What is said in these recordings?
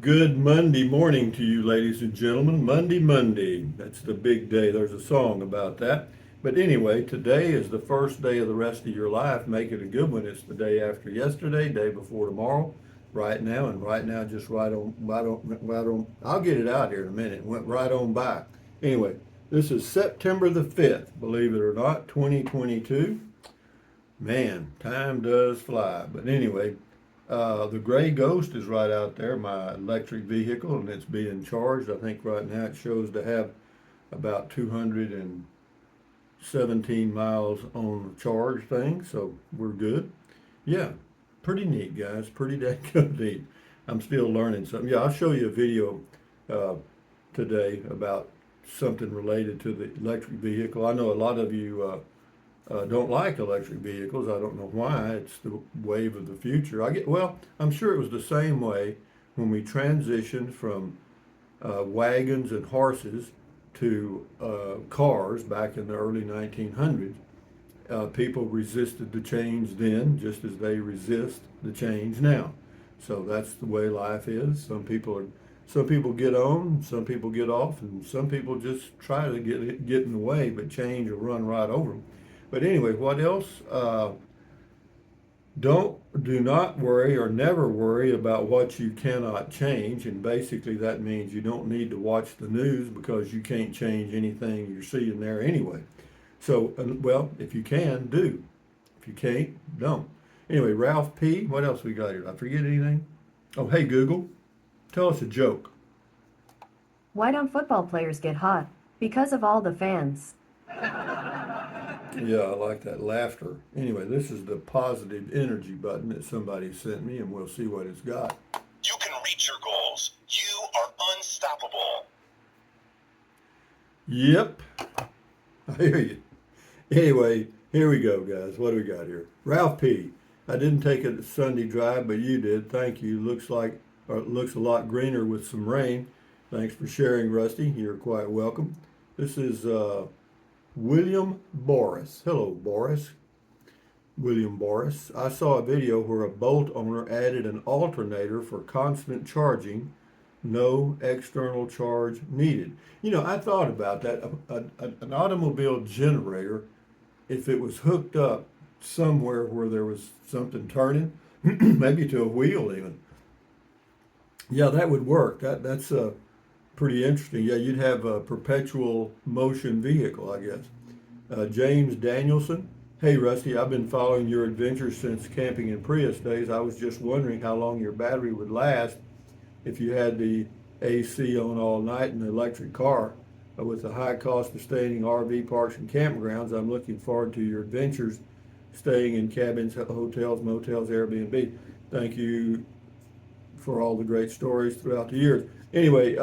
Good Monday morning to you, ladies and gentlemen. Monday. That's the big day. There's a song about that. But anyway, today is the first day of the rest of your life. Make it a good one. It's the day after yesterday, day before tomorrow, right now, and right now, just right on. I'll get it out here in a minute. It went right on by. Anyway, this is September the 5th, believe it or not, 2022. Man, time does fly. But anyway, the gray ghost is right out there, my electric vehicle, and it's being charged. I think right now it shows to have about 217 miles on the charge thing, so we're good. Yeah, pretty neat, guys. Pretty dang neat. I'm still learning something. Yeah, I'll show you a video uh, today about something related to the electric vehicle. I know a lot of you don't like electric vehicles. I don't know why. It's the wave of the future. Well, I'm sure it was the same way when we transitioned from wagons and horses to cars back in the early 1900s. People resisted the change then, just as they resist the change now. So that's the way life is. Some people get on, some people get off, and some people just try to get in the way, but change will run right over them. But anyway, what else? Do not worry or never worry about what you cannot change. And basically that means you don't need to watch the news because you can't change anything you're seeing there anyway. So, well, if you can, do. If you can't, don't. Anyway, Ralph P., what else we got here? Did I forget anything? Oh, hey, Google, tell us a joke. Why don't football players get hot? Because of all the fans. Yeah, I like that laughter. Anyway, this is the positive energy button that somebody sent me, and we'll see what it's got. You can reach your goals. You are unstoppable. Yep, I hear you. Anyway, here we go, guys. What do we got here? Ralph P. I didn't take a Sunday drive, but you did. Thank you. It looks a lot greener with some rain. Thanks for sharing, Rusty. You're quite welcome. This is William Boris. Hello, Boris. William Boris. I saw a video where a Bolt owner added an alternator for constant charging, no external charge needed. You know, I thought about that. An automobile generator, if it was hooked up somewhere where there was something turning, maybe to a wheel even, yeah, that would work. That's pretty interesting. Yeah, you'd have a perpetual motion vehicle, I guess. James Danielson. Hey, Rusty, I've been following your adventures since camping in Prius days. I was just wondering how long your battery would last if you had the AC on all night in an electric car. With the high cost of staying in RV parks and campgrounds, I'm looking forward to your adventures staying in cabins, hotels, motels, Airbnb. Thank you for all the great stories throughout the years. Anyway,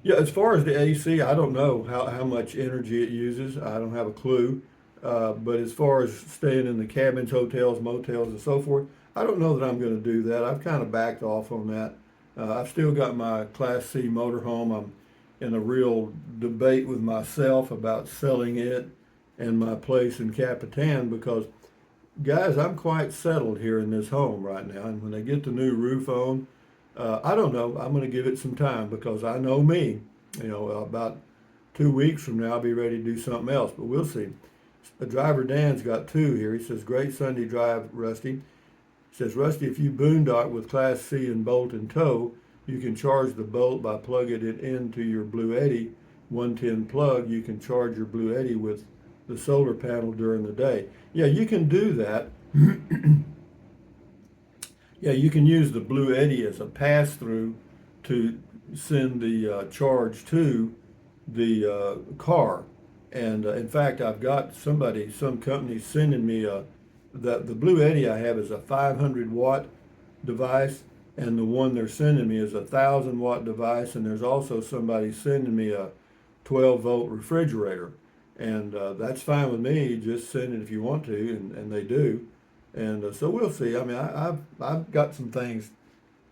yeah, as far as the AC, I don't know how much energy it uses. I don't have a clue. But as far as staying in the cabins, hotels, motels, and so forth, I don't know that I'm going to do that. I've kind of backed off on that. I've still got my Class C motorhome. I'm in a real debate with myself about selling it and my place in Capitan because, guys, I'm quite settled here in this home right now. And when they get the new roof on, I don't know. I'm going to give it some time because I know me. You know, about 2 weeks from now, I'll be ready to do something else, but we'll see. Driver Dan's got two here. He says, great Sunday drive, Rusty. He says, Rusty, if you boondock with Class C and Bolt in tow, you can charge the Bolt by plugging it into your Blue Eddy 110 plug. You can charge your Blue Eddy with the solar panel during the day. Yeah, you can do that. Yeah, you can use the Blue Eddy as a pass-through to send the charge to the car. And in fact, I've got some company sending me the Blue Eddy I have is a 500 watt device, and the one they're sending me is a 1,000 watt device. And there's also somebody sending me a 12-volt refrigerator, and that's fine with me. Just send it if you want to, and they do. And so we'll see. I mean, I've got some things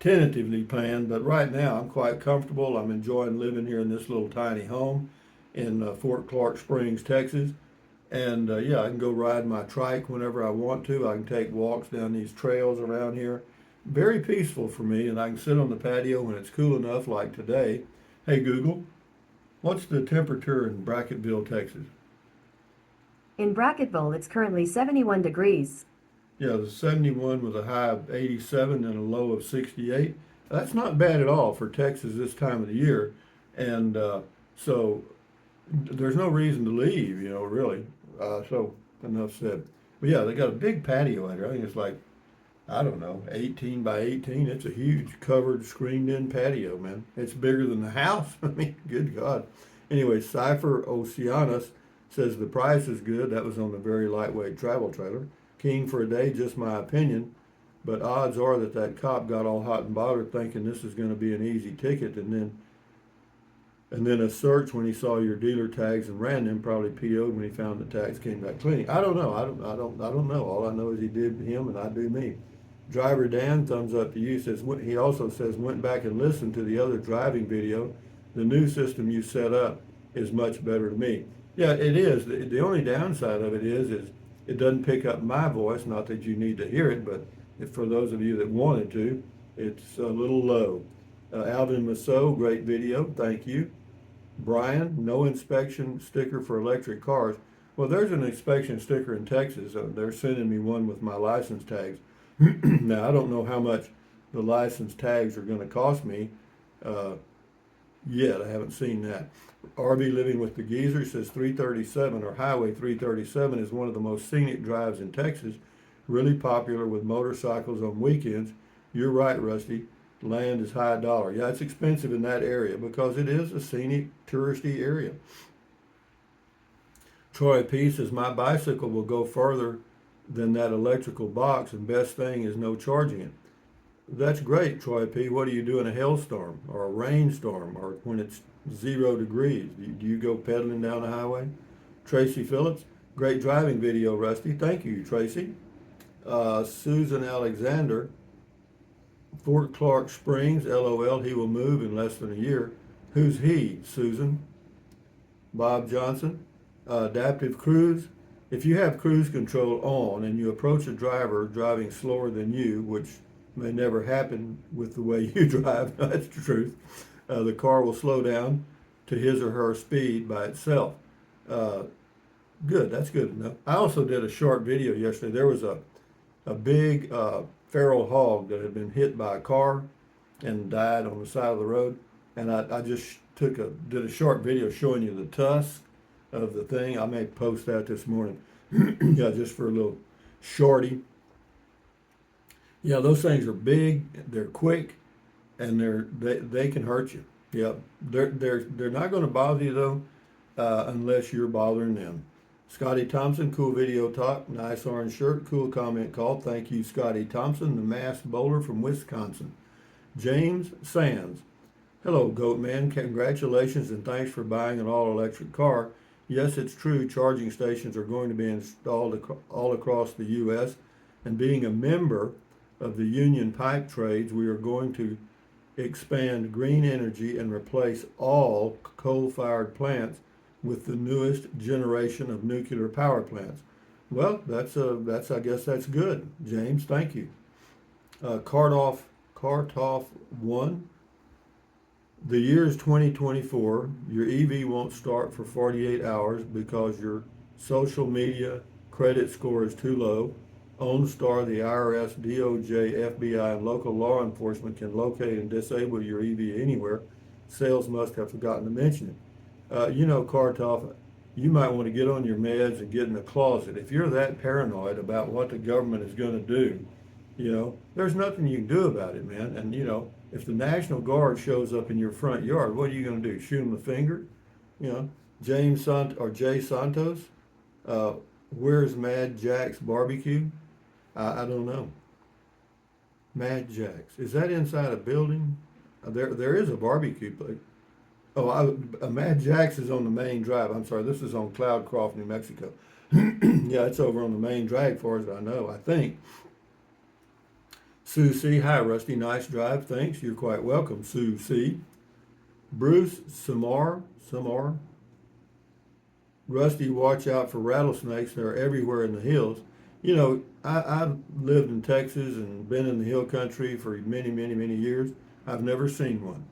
tentatively planned, but right now I'm quite comfortable. I'm enjoying living here in this little tiny home in Fort Clark Springs, Texas. And yeah, I can go ride my trike whenever I want to. I can take walks down these trails around here. very peaceful for me, and I can sit on the patio when it's cool enough, like today. Hey Google, what's the temperature in Bracketville, Texas? In Bracketville, it's currently 71 degrees. Yeah, the 71 with a high of 87 and a low of 68. That's not bad at all for Texas this time of the year. And so there's no reason to leave, really. So enough said. But yeah, they got a big patio out here. I think it's like, I don't know, 18 by 18. It's a huge covered, screened in patio, man. It's bigger than the house. I mean, good God. Anyway, Cypher Oceanus says the price is good. That was on the very lightweight travel trailer. King for a day, just my opinion. But odds are that cop got all hot and bothered thinking this is going to be an easy ticket, and then a search when he saw your dealer tags and ran them, probably PO'd when he found the tags came back clean. I don't know. I don't know. All I know is he did him and I do me. Driver Dan, thumbs up to you, says he also says went back and listened to the other driving video. The new system you set up is much better to me. Yeah, it is. The only downside of it is it doesn't pick up my voice. Not that you need to hear it, but for those of you that wanted to, it's a little low. Alvin Masso, great video. Thank you. Brian, no inspection sticker for electric cars. Well, there's an inspection sticker in Texas. They're sending me one with my license tags. Now, I don't know how much the license tags are going to cost me yet. I haven't seen that. RB Living with the Geezer says 337 or Highway 337 is one of the most scenic drives in Texas. Really popular with motorcycles on weekends. You're right, Rusty. Land is high dollar. Yeah, it's expensive in that area because it is a scenic, touristy area. Troy P says, my bicycle will go further than that electrical box, and best thing is no charging it. That's great, Troy P. What do you do in a hailstorm or a rainstorm or when it's 0 degrees? Do you go pedaling down the highway? Tracy Phillips, great driving video, Rusty. Thank you, Tracy. Susan Alexander, Fort Clark Springs, LOL, he will move in less than a year. Who's he, Susan? Bob Johnson. Adaptive cruise. If you have cruise control on and you approach a driver driving slower than you, which may never happen with the way you drive, that's the truth, the car will slow down to his or her speed by itself. Good, that's good enough. I also did a short video yesterday. There was a big feral hog that had been hit by a car and died on the side of the road. And I just did a short video showing you the tusk of the thing. I may post that this morning. Yeah, just for a little shorty. Yeah, those things are big, they're quick, and they can hurt you. Yeah, they're not going to bother you though, unless you're bothering them. Scotty Thompson, cool video talk, nice orange shirt, cool comment call. Thank you, Scotty Thompson, the mass bowler from Wisconsin. James Sands, hello, Goat Man. Congratulations and thanks for buying an all-electric car. Yes, it's true, charging stations are going to be installed all across the U.S. And being a member of the Union Pipe Trades, we are going to expand green energy and replace all coal-fired plants with the newest generation of nuclear power plants. Well, I guess that's good, James. Thank you. Kartoff 1. The year is 2024. Your EV won't start for 48 hours because your social media credit score is too low. OnStar, the IRS, DOJ, FBI, and local law enforcement can locate and disable your EV anywhere. Sales must have forgotten to mention it. Kartoff, you might want to get on your meds and get in the closet. If you're that paranoid about what the government is going to do, there's nothing you can do about it, man. And, if the National Guard shows up in your front yard, what are you going to do? Shoot him the finger? Jay Santos, where's Mad Jack's barbecue? I don't know. Mad Jack's. Is that inside a building? There is a barbecue place. Oh, Mad Jack's is on the main drive. I'm sorry, this is on Cloudcroft, New Mexico. Yeah, it's over on the main drag, as far as I know, I think. Sue C. Hi, Rusty. Nice drive. Thanks. You're quite welcome, Sue C. Bruce Samar. Rusty, watch out for rattlesnakes. They're everywhere in the hills. You know, I lived in Texas and been in the hill country for many, many, many years. I've never seen one.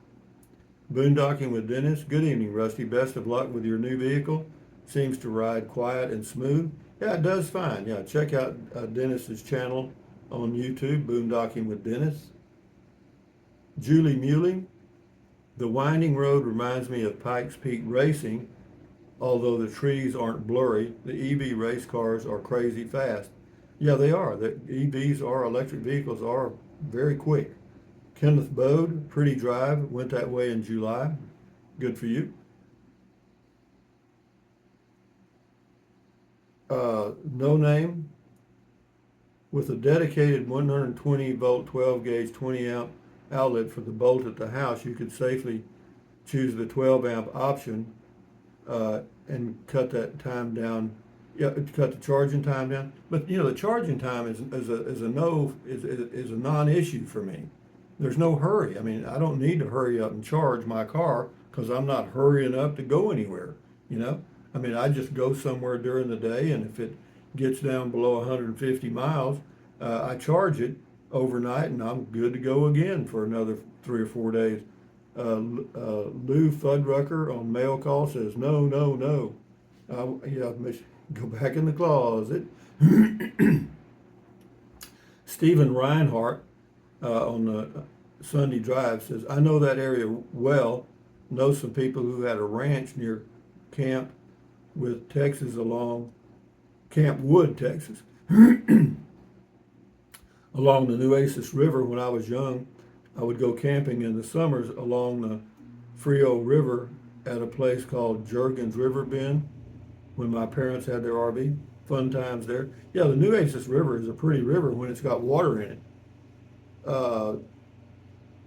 Boondocking with Dennis. Good evening, Rusty. Best of luck with your new vehicle. Seems to ride quiet and smooth. Yeah, it does fine. Yeah, check out Dennis's channel on YouTube, Boondocking with Dennis. Julie Muley. The winding road reminds me of Pikes Peak Racing, although the trees aren't blurry. The EV race cars are crazy fast. Yeah, they are. The EVs are, electric vehicles are very quick. Kenneth Bode, pretty drive, went that way in July. Good for you. No name, with a dedicated 120 volt 12 gauge 20 amp outlet for the bolt at the house, you could safely choose the 12 amp option and cut that time down. Yeah, cut the charging time down. But you know, the charging time is a non-issue for me. There's no hurry. I mean, I don't need to hurry up and charge my car because I'm not hurrying up to go anywhere. You know, I mean, I just go somewhere during the day, and if it gets down below 150 miles, I charge it overnight, and I'm good to go again for another 3 or 4 days. Lou Fuddrucker on mail call says, no, no, no. Yeah, go back in the closet. Stephen Reinhardt on the Sunday Drive says, I know that area well, know some people who had a ranch near Camp with Texas along Camp Wood, Texas, along the Nueces River. When I was young, I would go camping in the summers along the Frio River at a place called Jurgens River Bend when my parents had their RV. Fun times there. Yeah, the Nueces River is a pretty river when it's got water in it.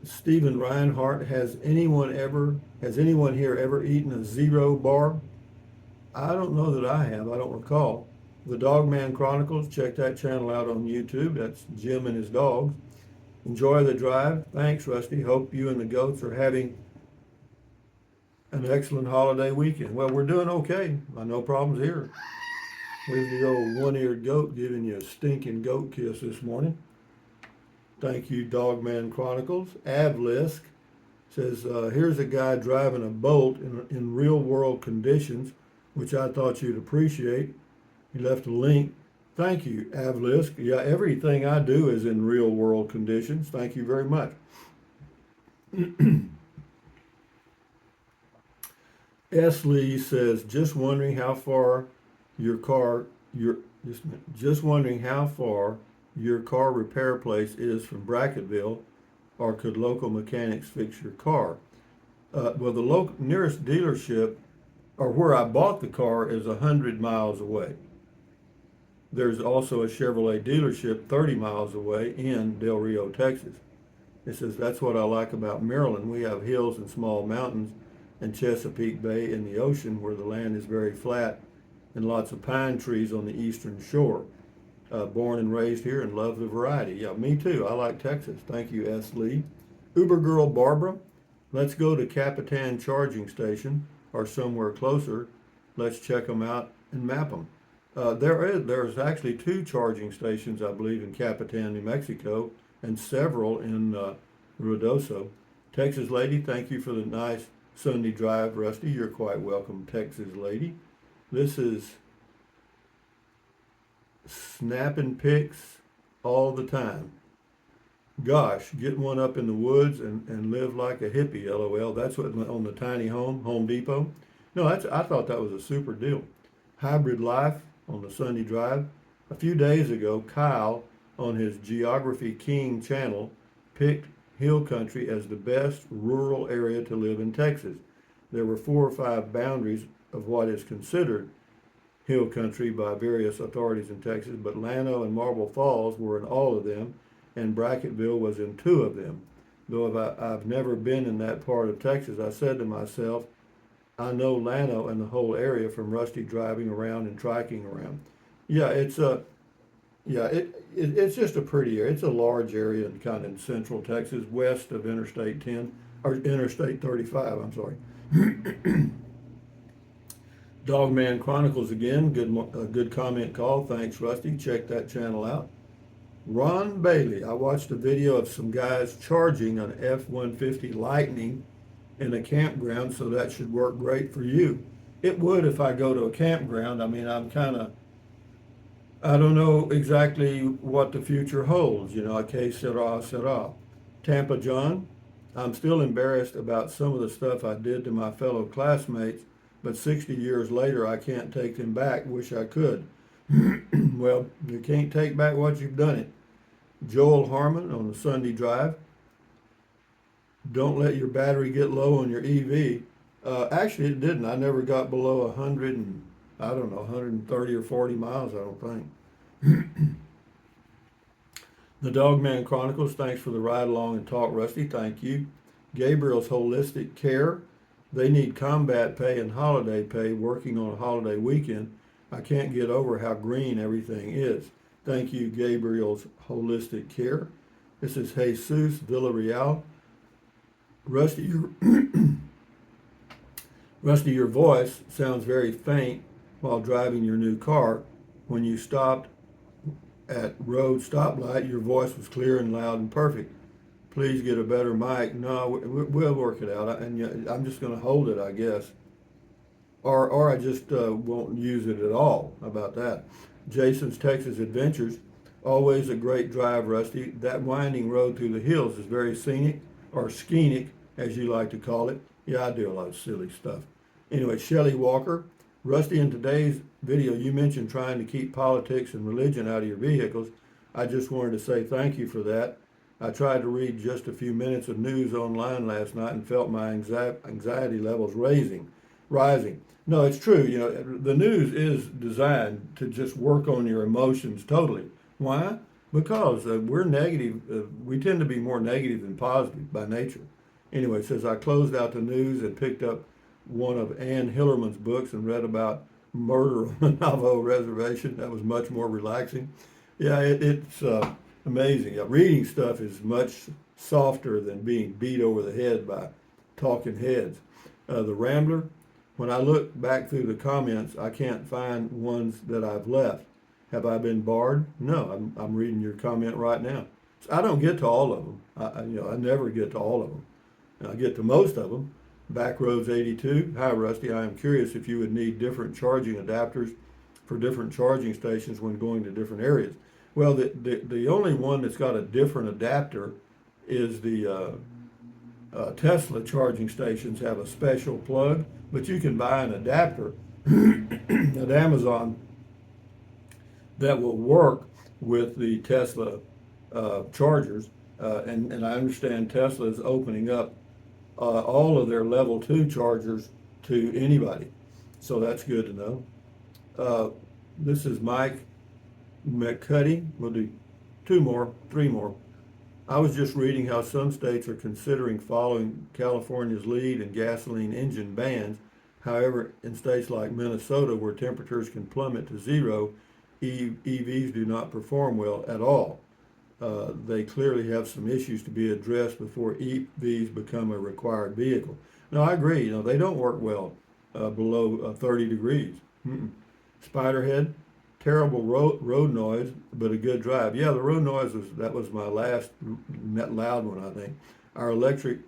Stephen Reinhardt, has anyone here ever eaten a zero bar? I don't know that I have. I don't recall. The Dogman Chronicles, check that channel out on YouTube. That's Jim and his dogs. Enjoy the drive. Thanks, Rusty. Hope you and the goats are having an excellent holiday weekend. Well, we're doing okay. No problems here. Here's the old one-eared goat giving you a stinking goat kiss this morning. Thank you, Dogman Chronicles. Avlisk says, here's a guy driving a bolt in real-world conditions, which I thought you'd appreciate. He left a link. Thank you, Avlisk. Yeah, everything I do is in real-world conditions. Thank you very much. S. Lee says, just wondering how far your car repair place is from Brackettville, or could local mechanics fix your car? Well, the nearest dealership, or where I bought the car, is 100 miles away. There's also a Chevrolet dealership 30 miles away in Del Rio, Texas. It says, that's what I like about Maryland. We have hills and small mountains, and Chesapeake Bay in the ocean where the land is very flat, and lots of pine trees on the eastern shore. Born and raised here and love the variety. Yeah, me too. I like Texas. Thank you, S. Lee. Uber girl Barbara, let's go to Capitan charging station or somewhere closer. Let's check them out and map them. There's actually 2 charging stations, I believe, in Capitan, New Mexico, and several in Ruidoso. Texas lady, thank you for the nice Sunday drive, Rusty. You're quite welcome, Texas lady. This is snapping pics all the time. Gosh, get one up in the woods and live like a hippie, LOL. That's what on the tiny Home Depot. No, I thought that was a super deal. Hybrid Life on the Sunday Drive. A few days ago, Kyle on his Geography King channel picked Hill Country as the best rural area to live in Texas. There were 4 or 5 boundaries of what is considered Hill Country by various authorities in Texas, but Llano and Marble Falls were in all of them, and Brackettville was in 2 of them. Though I've never been in that part of Texas, I said to myself, I know Llano and the whole area from Rusty driving around and triking around. Yeah, it's just a pretty area. It's a large area and kind of in central Texas, west of Interstate 10 or Interstate 35. I'm sorry. Dogman Chronicles again. Good comment call. Thanks, Rusty. Check that channel out. Ron Bailey. I watched a video of some guys charging an F-150 Lightning in a campground, so that should work great for you. It would if I go to a campground. I mean, I don't know exactly what the future holds. Que sera, sera. Tampa John. I'm still embarrassed about some of the stuff I did to my fellow classmates, but 60 years later, I can't take them back. Wish I could. Well, you can't take back what you've done it. Joel Harmon on the Sunday Drive. Don't let your battery get low on your EV. Actually, it didn't. I never got below 100 and, I don't know, 130 or 40 miles, I don't think. The Dogman Chronicles, thanks for the ride along and talk, Rusty. Thank you. Gabriel's Holistic Care. They need combat pay and holiday pay working on a holiday weekend. I can't get over how green everything is. Thank you, Gabriel's Holistic Care. This is Jesus Villarreal. Rusty, your voice sounds very faint while driving your new car. When you stopped at road stoplight, your voice was clear and loud and perfect. Please get a better mic. No, we'll work it out. And I'm just going to hold it, I guess. Or I just won't use it at all. How about that? Jason's Texas Adventures. Always a great drive, Rusty. That winding road through the hills is very scenic, or skenic, as you like to call it. Yeah, I do a lot of silly stuff. Anyway, Shelley Walker. Rusty, in today's video, you mentioned trying to keep politics and religion out of your vehicles. I just wanted to say thank you for that. I tried to read just a few minutes of news online last night and felt my anxiety levels rising. No, it's true. The news is designed to just work on your emotions totally. Why? Because we're negative. We tend to be more negative than positive by nature. Anyway, it says I closed out the news and picked up one of Ann Hillerman's books and read about murder on the Navajo reservation. That was much more relaxing. Yeah, it's amazing. Yeah, reading stuff is much softer than being beat over the head by talking heads. The Rambler. When I look back through the comments, I can't find ones that I've left. Have I been barred? No, I'm reading your comment right now. I don't get to all of them. I never get to all of them. I get to most of them. Backroads 82. Hi, Rusty. I am curious if you would need different charging adapters for different charging stations when going to different areas. Well, the only one that's got a different adapter is the Tesla charging stations have a special plug, but you can buy an adapter at Amazon that will work with the Tesla chargers. And I understand Tesla is opening up all of their level 2 chargers to anybody. So that's good to know. This is Mike McCuddy. We'll do 3 more. I was just reading how some states are considering following California's lead in gasoline engine bans. However, in states like Minnesota, where temperatures can plummet to zero, EVs do not perform well at all. They clearly have some issues to be addressed before EVs become a required vehicle. No, I agree. They don't work well below 30 degrees. Spiderhead, terrible road noise, but a good drive. Yeah, the road noise was my last loud one, I think. Our electric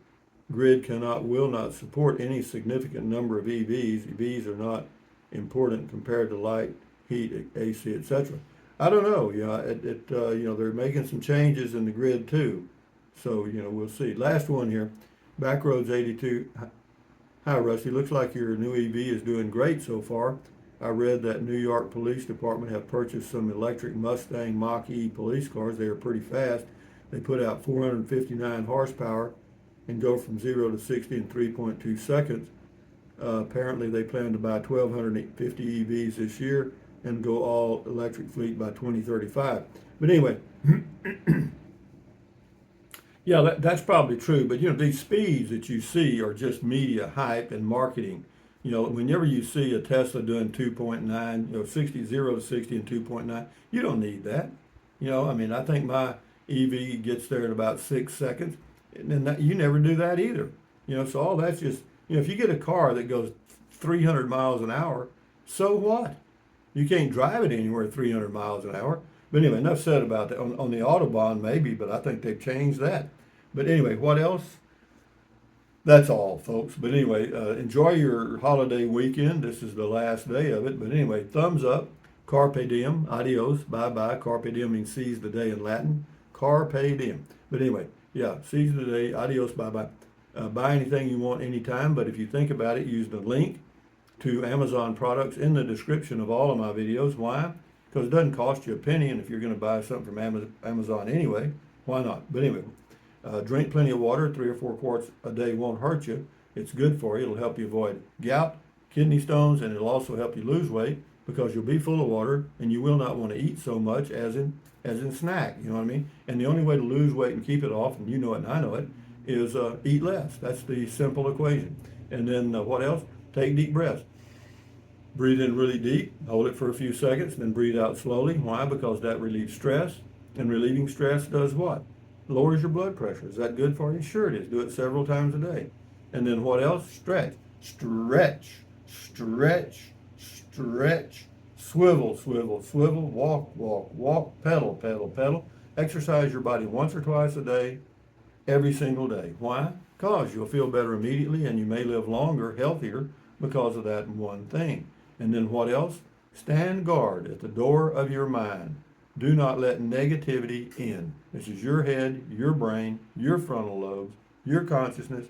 grid will not support any significant number of EVs. EVs are not important compared to light, heat, AC, etc. I don't know. They're making some changes in the grid too. So, we'll see. Last one here. Backroads 82. Hi, Rusty. Looks like your new EV is doing great so far. I read that New York Police Department have purchased some electric Mustang Mach-E police cars. They are pretty fast. They put out 459 horsepower and go from 0 to 60 in 3.2 seconds. Apparently, they plan to buy 1,250 EVs this year and go all electric fleet by 2035. But anyway, yeah, that's probably true. But these speeds that you see are just media hype and marketing. Whenever you see a Tesla doing 2.9, 0 to 60 in 2.9, you don't need that. I think my EV gets there in about 6 seconds, and you never do that either. So all that's just, if you get a car that goes 300 miles an hour, So what? You can't drive it anywhere 300 miles an hour. But anyway, enough said about that. On the Autobahn, maybe, but I think they've changed that. But anyway, what else? That's all, folks. But anyway, enjoy your holiday weekend. This is the last day of it. But anyway, thumbs up. Carpe diem. Adios. Bye bye. Carpe diem means seize the day in Latin. Carpe diem. But anyway, yeah, seize the day. Adios. Bye bye. Buy anything you want anytime. But if you think about it, use the link to Amazon products in the description of all of my videos. Why? Because it doesn't cost you a penny. And if you're going to buy something from Amazon anyway, why not? But anyway, drink plenty of water. 3 or 4 quarts a day won't hurt you. It's good for you. It'll help you avoid gout, kidney stones, and it'll also help you lose weight because you'll be full of water and you will not want to eat so much as in snack. You know what I mean? And the only way to lose weight and keep it off, and you know it and I know it, is eat less. That's the simple equation. And then what else? Take deep breaths. Breathe in really deep, hold it for a few seconds, then breathe out slowly. Why? Because that relieves stress. And relieving stress does what? Lowers your blood pressure. Is that good for you? Sure it is. Do it several times a day. And then what else? Stretch. Stretch. Stretch. Stretch. Swivel, swivel, swivel. Walk, walk, walk. Pedal, pedal, pedal. Exercise your body once or twice a day, every single day. Why? Because you'll feel better immediately and you may live longer, healthier because of that one thing. And then what else? Stand guard at the door of your mind. Do not let negativity in. This is your head, your brain, your frontal lobes, your consciousness.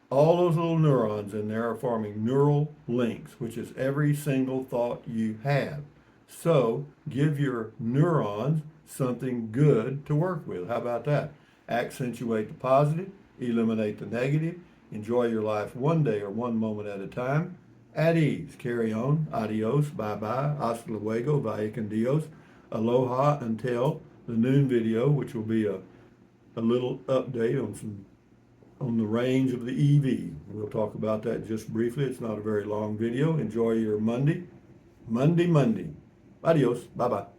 All those little neurons in there are forming neural links, which is every single thought you have. So give your neurons something good to work with. How about that? Accentuate the positive, eliminate the negative, enjoy your life one day or one moment at a time. At ease, carry on, adios, bye-bye, hasta luego, vaya con Dios, aloha until the noon video, which will be a little update on the range of the EV. We'll talk about that just briefly. It's not a very long video. Enjoy your Monday. Adios, bye-bye.